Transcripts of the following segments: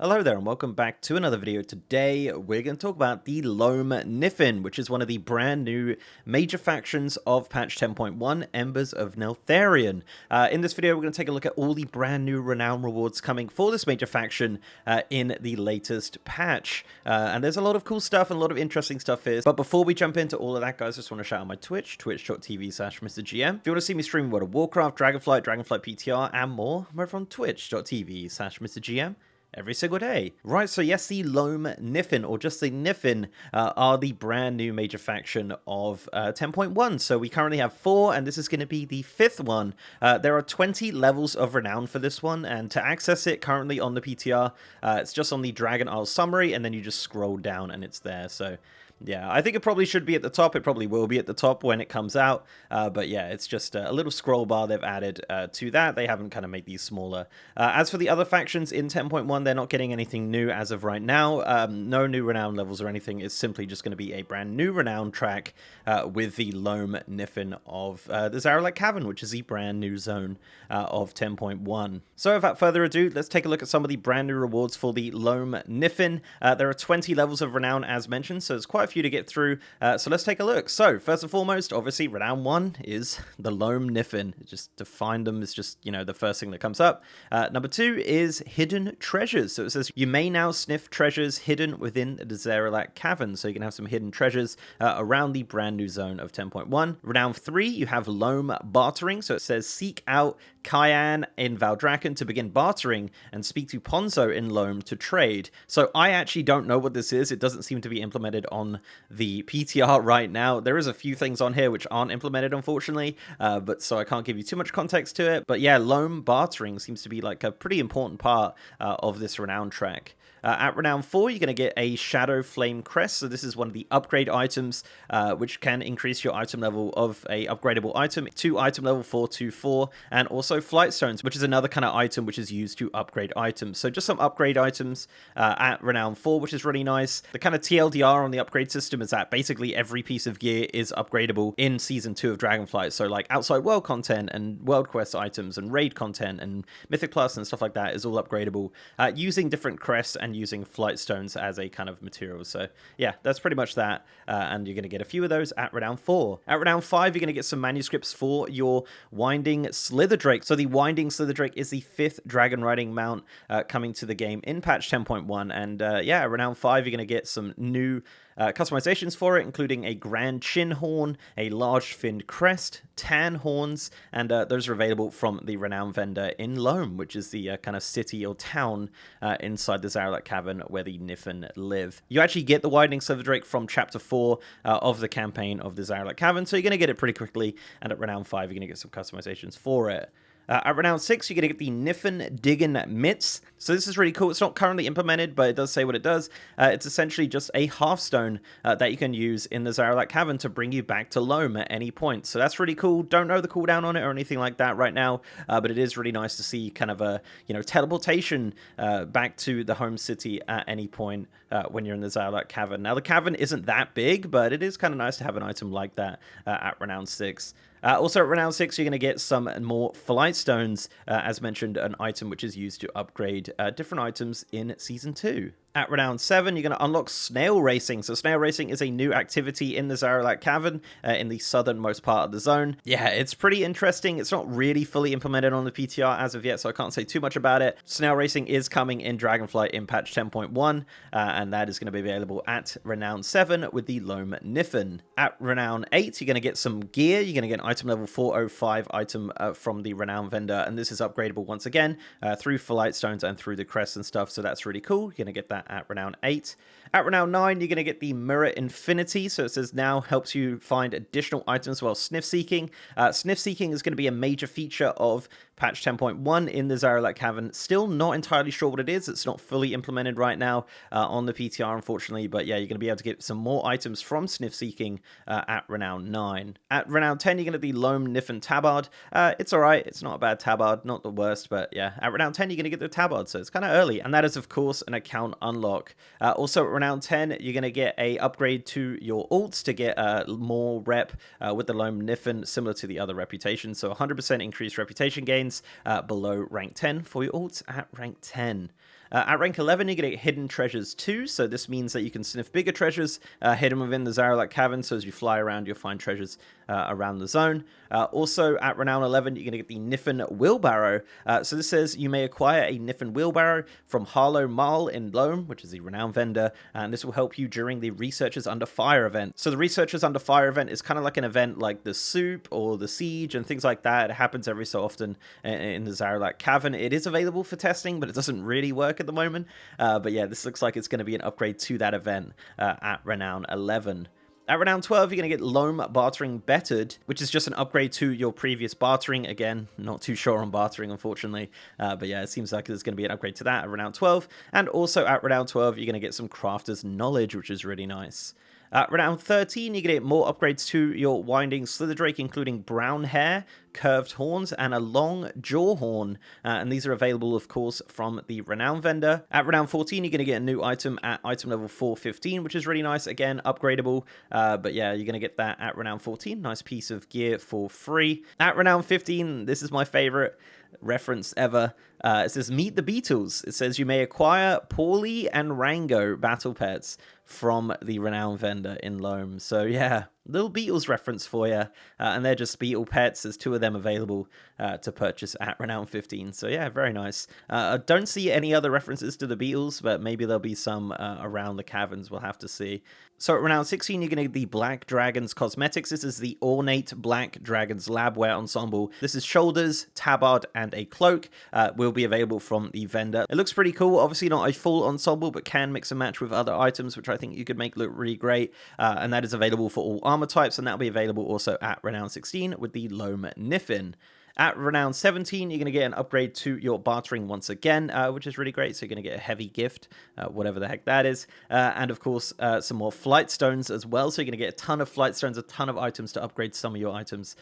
Hello there and welcome back to another video. Today we're going to talk about the Loamm Niffen, which is one of the brand new major factions of patch 10.1, Embers of Neltharion. In this video we're going to take a look at all the brand new renown rewards coming for this major faction in the latest patch. And there's a lot of cool stuff and a lot of interesting stuff here. But before we jump into all of that, guys, I just want to shout out my Twitch, twitch.tv/MrGM. If you want to see me stream World of Warcraft, Dragonflight PTR and more, I'm over on twitch.tv/MrGM. every single day. Right, so yes, the Loamm Niffen, or just the Niffen, are the brand new major faction of 10.1. So we currently have 4, and this is going to be the 5th one. There are 20 levels of renown for this one, and to access it currently on the PTR, it's just on the Dragon Isle summary, and then you just scroll down and it's there. So yeah, I think it probably should be at the top. It probably will be at the top when it comes out. But yeah, it's just a little scroll bar they've added to that. They haven't kind of made these smaller. As for the other factions in 10.1, they're not getting anything new as of right now. No new renown levels or anything. It's simply just going to be a brand new renown track with the Loamm Niffen of the Zaralek Cavern, which is the brand new zone of 10.1. So without further ado, let's take a look at some of the brand new rewards for the Loamm Niffen. There are 20 levels of renown as mentioned, so it's quite a few to get through, so let's take a look. So first and foremost, obviously renown 1 is the Loamm Niffen. Just to find them is just, you know, the first thing that comes up. Number 2 is hidden treasures. So it says you may now sniff treasures hidden within the Zaralek Cavern, so you can have some hidden treasures around the brand new zone of 10.1. Renown 3, you have Loamm bartering. So it says seek out Kyan in Valdrakken to begin bartering and speak to Ponzo in Loamm to trade. So I actually don't know what this is. It doesn't seem to be implemented on the PTR right now. There is a few things on here which aren't implemented, unfortunately, but so I can't give you too much context to it. But yeah, Loamm bartering seems to be like a pretty important part of this renown track. At Renown 4, you're going to get a Shadow Flame Crest. So this is one of the upgrade items, which can increase your item level of a upgradable item to item level 424, and also Flight Stones, which is another kind of item which is used to upgrade items. So just some upgrade items at Renown 4, which is really nice. The kind of TLDR on the upgrade system is that basically every piece of gear is upgradable in Season 2 of Dragonflight. So like outside world content and world quest items and raid content and Mythic Plus and stuff like that is all upgradable using different crests and using Flight Stones as a kind of material. So yeah, that's pretty much that, and you're going to get a few of those at Renown 4. At Renown 5, you're going to get some manuscripts for your Winding Slitherdrake. So the Winding Slitherdrake is the 5th dragon riding mount coming to the game in patch 10.1, and yeah, at Renown 5 you're going to get some new customizations for it, including a grand chin horn, a large finned crest, tan horns, and those are available from the Renown vendor in Loamm, which is the kind of city or town inside the Zaralek Cavern where the Niffen live. You actually get the Widening Slitherdrake from Chapter 4 of the campaign of the Zaralek Cavern, so you're going to get it pretty quickly, and at Renown 5 you're going to get some customizations for it. At Renown 6, you're going to get the Niffen Diggin Mitts. So this is really cool. It's not currently implemented, but it does say what it does. It's essentially just a halfstone that you can use in the Zaralek Cavern to bring you back to Loamm at any point. So that's really cool. Don't know the cooldown on it or anything like that right now, but it is really nice to see kind of a, you know, teleportation back to the home city at any point when you're in the Zaralek Cavern. Now, the cavern isn't that big, but it is kind of nice to have an item like that at Renown 6. Also at Renown 6, you're going to get some more Flight Stones, as mentioned, an item which is used to upgrade different items in Season 2. At Renown 7, you're going to unlock Snail Racing. So Snail Racing is a new activity in the Zaralek Cavern in the southernmost part of the zone. Yeah, it's pretty interesting. It's not really fully implemented on the PTR as of yet, so I can't say too much about it. Snail Racing is coming in Dragonflight in patch 10.1, and that is going to be available at Renown 7 with the Loamm Niffen. At Renown 8, you're going to get some gear. You're going to get an item level 405 item from the Renown vendor, and this is upgradable once again through Flight Stones and through the crests and stuff, so that's really cool. You're going to get that at Renown 8. At Renown 9, you're going to get the Mirror Infinity. So it says now helps you find additional items while sniff seeking. Sniff seeking is going to be a major feature of patch 10.1 in the Zaralek Cavern. Still not entirely sure what it is. It's not fully implemented right now on the PTR, unfortunately. But yeah, you're going to be able to get some more items from sniff seeking at Renown 9. At Renown 10, you're going to the Loamm Niffen Tabard. It's alright. It's not a bad tabard. Not the worst, but yeah. At Renown 10, you're going to get the tabard, so it's kind of early. And that is, of course, an account unlock. Also, at Renown 10, you're going to get a upgrade to your alts to get more rep with the Loamm Niffen, similar to the other reputations. So 100% increased reputation gains below rank 10 for your alts at rank 10. At rank 11, you're going to get hidden treasures too, so this means that you can sniff bigger treasures hidden within the Zaralak Cavern, so as you fly around, you'll find treasures around the zone. Also, at Renown 11, you're going to get the Niffen Wheelbarrow. So this says you may acquire a Niffen Wheelbarrow from Harlow Marl in Loamm, which is the Renown vendor, and this will help you during the Researchers Under Fire event. So the Researchers Under Fire event is kind of like an event like the Soup or the Siege and things like that. It happens every so often in the Zaralak Cavern. It is available for testing, but it doesn't really work at the moment. But yeah, this looks like it's going to be an upgrade to that event at Renown 11. At Renown 12, you're going to get Loamm Bartering Bettered, which is just an upgrade to your previous Bartering. Again, not too sure on Bartering, unfortunately. But yeah, it seems like there's going to be an upgrade to that at Renown 12. And also at Renown 12, you're going to get some Crafter's Knowledge, which is really nice. At Renown 13, you're going to get more upgrades to your Winding Slitherdrake, including brown hair, curved horns, and a long jaw horn. And these are available, of course, from the Renown vendor. At Renown 14, you're going to get a new item at item level 415, which is really nice. Again, upgradable. But yeah, you're going to get that at Renown 14. Nice piece of gear for free. At Renown 15, this is my favorite reference ever. It says, meet the Beetles. It says you may acquire Paulie and Rango battle pets from the Renown vendor in Loamm. So yeah, little Beatles reference for you. And they're just Beetle pets. There's 2 of them available to purchase at Renown 15. So yeah, very nice. I don't see any other references to the Beatles, but maybe there'll be some around the caverns. We'll have to see. So at Renown 16, you're going to get the Black Dragons Cosmetics. This is the Ornate Black Dragons Labwear Ensemble. This is shoulders, tabard, and a cloak. Will be available from the vendor. It looks pretty cool. Obviously not a full ensemble, but can mix and match with other items, which I think you could make look really great. And that is available for all armor types, and that'll be available also at Renown 16 with the Loamm Niffen. At Renown 17, you're going to get an upgrade to your bartering once again, which is really great. So you're going to get a heavy gift, whatever the heck that is. And of course, some more flight stones as well. So you're going to get a ton of flight stones, a ton of items to upgrade some of your items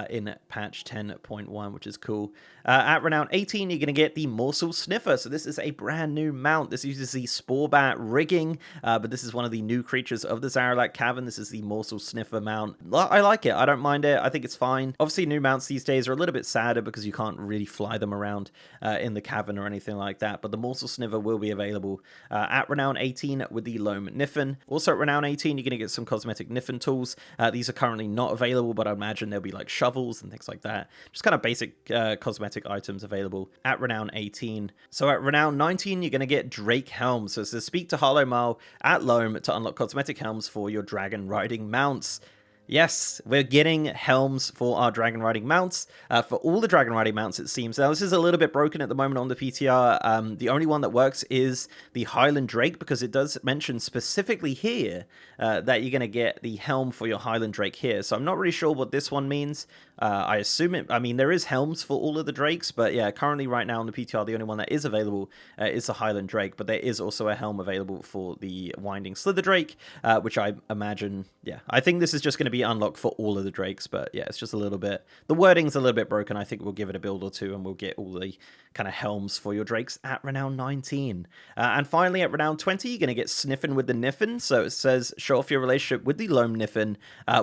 in patch 10.1, which is cool. At Renown 18, you're going to get the Morsel Sniffer. So this is a brand new mount. This uses the Spore Bat rigging, but this is one of the new creatures of the Zaralak Cavern. This is the Morsel Sniffer mount. I like it. I don't mind it. I think it's fine. Obviously, new mounts these days are a little bit sadder because you can't really fly them around in the cavern or anything like that, but the Morsel Sniffer will be available at Renown 18 with the Loamm Niffen. Also at Renown 18, you're going to get some cosmetic Niffen tools. These are currently not available, but I imagine there'll be like shovels and things like that. Just kind of basic cosmetic items available at Renown 18. So at Renown 19, you're going to get Drake Helms. So it says speak to Harlow Marl at Loamm to unlock cosmetic helms for your dragon riding mounts. Yes, we're getting helms for our dragon riding mounts, for all the dragon riding mounts, it seems. Now, this is a little bit broken at the moment on the PTR. The only one that works is the Highland Drake, because it does mention specifically here that you're going to get the helm for your Highland Drake here. So I'm not really sure what this one means. I assume it, I mean, there is helms for all of the Drakes, but yeah, currently right now on the PTR, the only one that is available is the Highland Drake, but there is also a helm available for the Winding Slither Drake, which I imagine, yeah, I think this is just going to be unlocked for all of the Drakes, but yeah, it's just a little bit, the wording's a little bit broken. I think we'll give it a build or two and we'll get all the kind of helms for your Drakes at Renown 19. And finally at Renown 20, you're going to get Sniffin' with the Niffen. So it says show off your relationship with the Loamm Niffen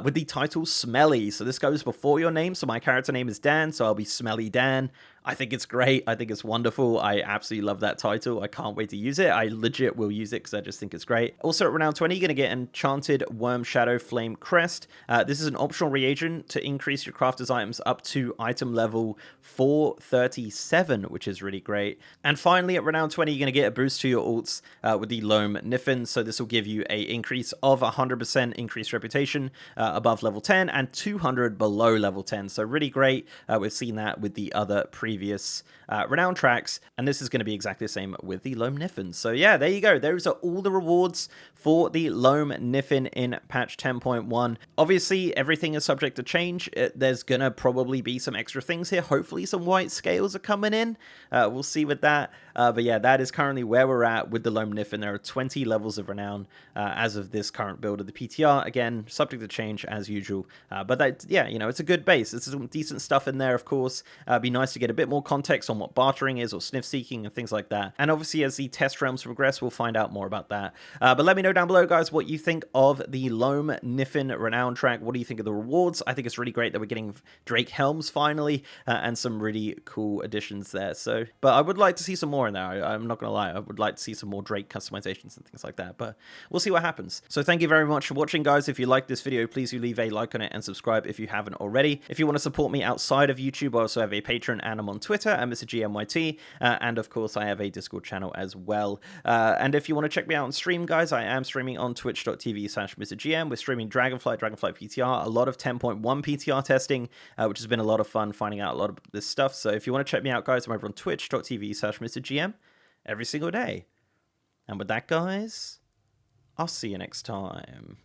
with the title Smelly. So this goes before your name. So my character name is Dan, so I'll be Smelly Dan. I think it's great. I think it's wonderful. I absolutely love that title. I can't wait to use it. I legit will use it because I just think it's great. Also at Renown 20, you're going to get Enchanted Worm Shadow Flame Crest. This is an optional reagent to increase your crafter's items up to item level 437, which is really great. And finally at Renown 20, you're going to get a boost to your alts with the Loamm Niffen. So this will give you a increase of 100% increased reputation above level 10 and 200 below level 10. So really great. We've seen that with the other previous Renown tracks, and this is going to be exactly the same with the Loamm Niffen. So yeah, there you go. Those are all the rewards for the Loamm Niffen in patch 10.1. Obviously, everything is subject to change. There's going to probably be some extra things here. Hopefully, some white scales are coming in. We'll see with that. But yeah, that is currently where we're at with the Loamm Niffen. There are 20 levels of Renown as of this current build of the PTR. Again, subject to change as usual. But that, yeah, you know, it's a good base. There's some decent stuff in there, of course. It'd be nice to get a bit bit more context on what bartering is or sniff seeking and things like that. And obviously as the test realms progress, we'll find out more about that. But let me know down below, guys, what you think of the Loamm Niffen Renown track. What do you think of the rewards? I think it's really great that we're getting Drake helms finally, and some really cool additions there. So, but I would like to see some more in there. I'm not gonna lie, I would like to see some more Drake customizations and things like that, but we'll see what happens. So thank you very much for watching, guys. If you like this video, please do leave a like on it and subscribe if you haven't already. If you want to support me outside of YouTube, I also have a Patreon and I'm on Twitter at MrGMYT, and of course I have a Discord channel as well. And if you want to check me out on stream, guys, I am streaming on twitch.tv/MrGM. We're streaming Dragonflight PTR, a lot of 10.1 PTR testing, which has been a lot of fun finding out a lot of this stuff. So if you want to check me out, guys, I'm over on twitch.tv/MrGM every single day. And with that, guys, I'll see you next time.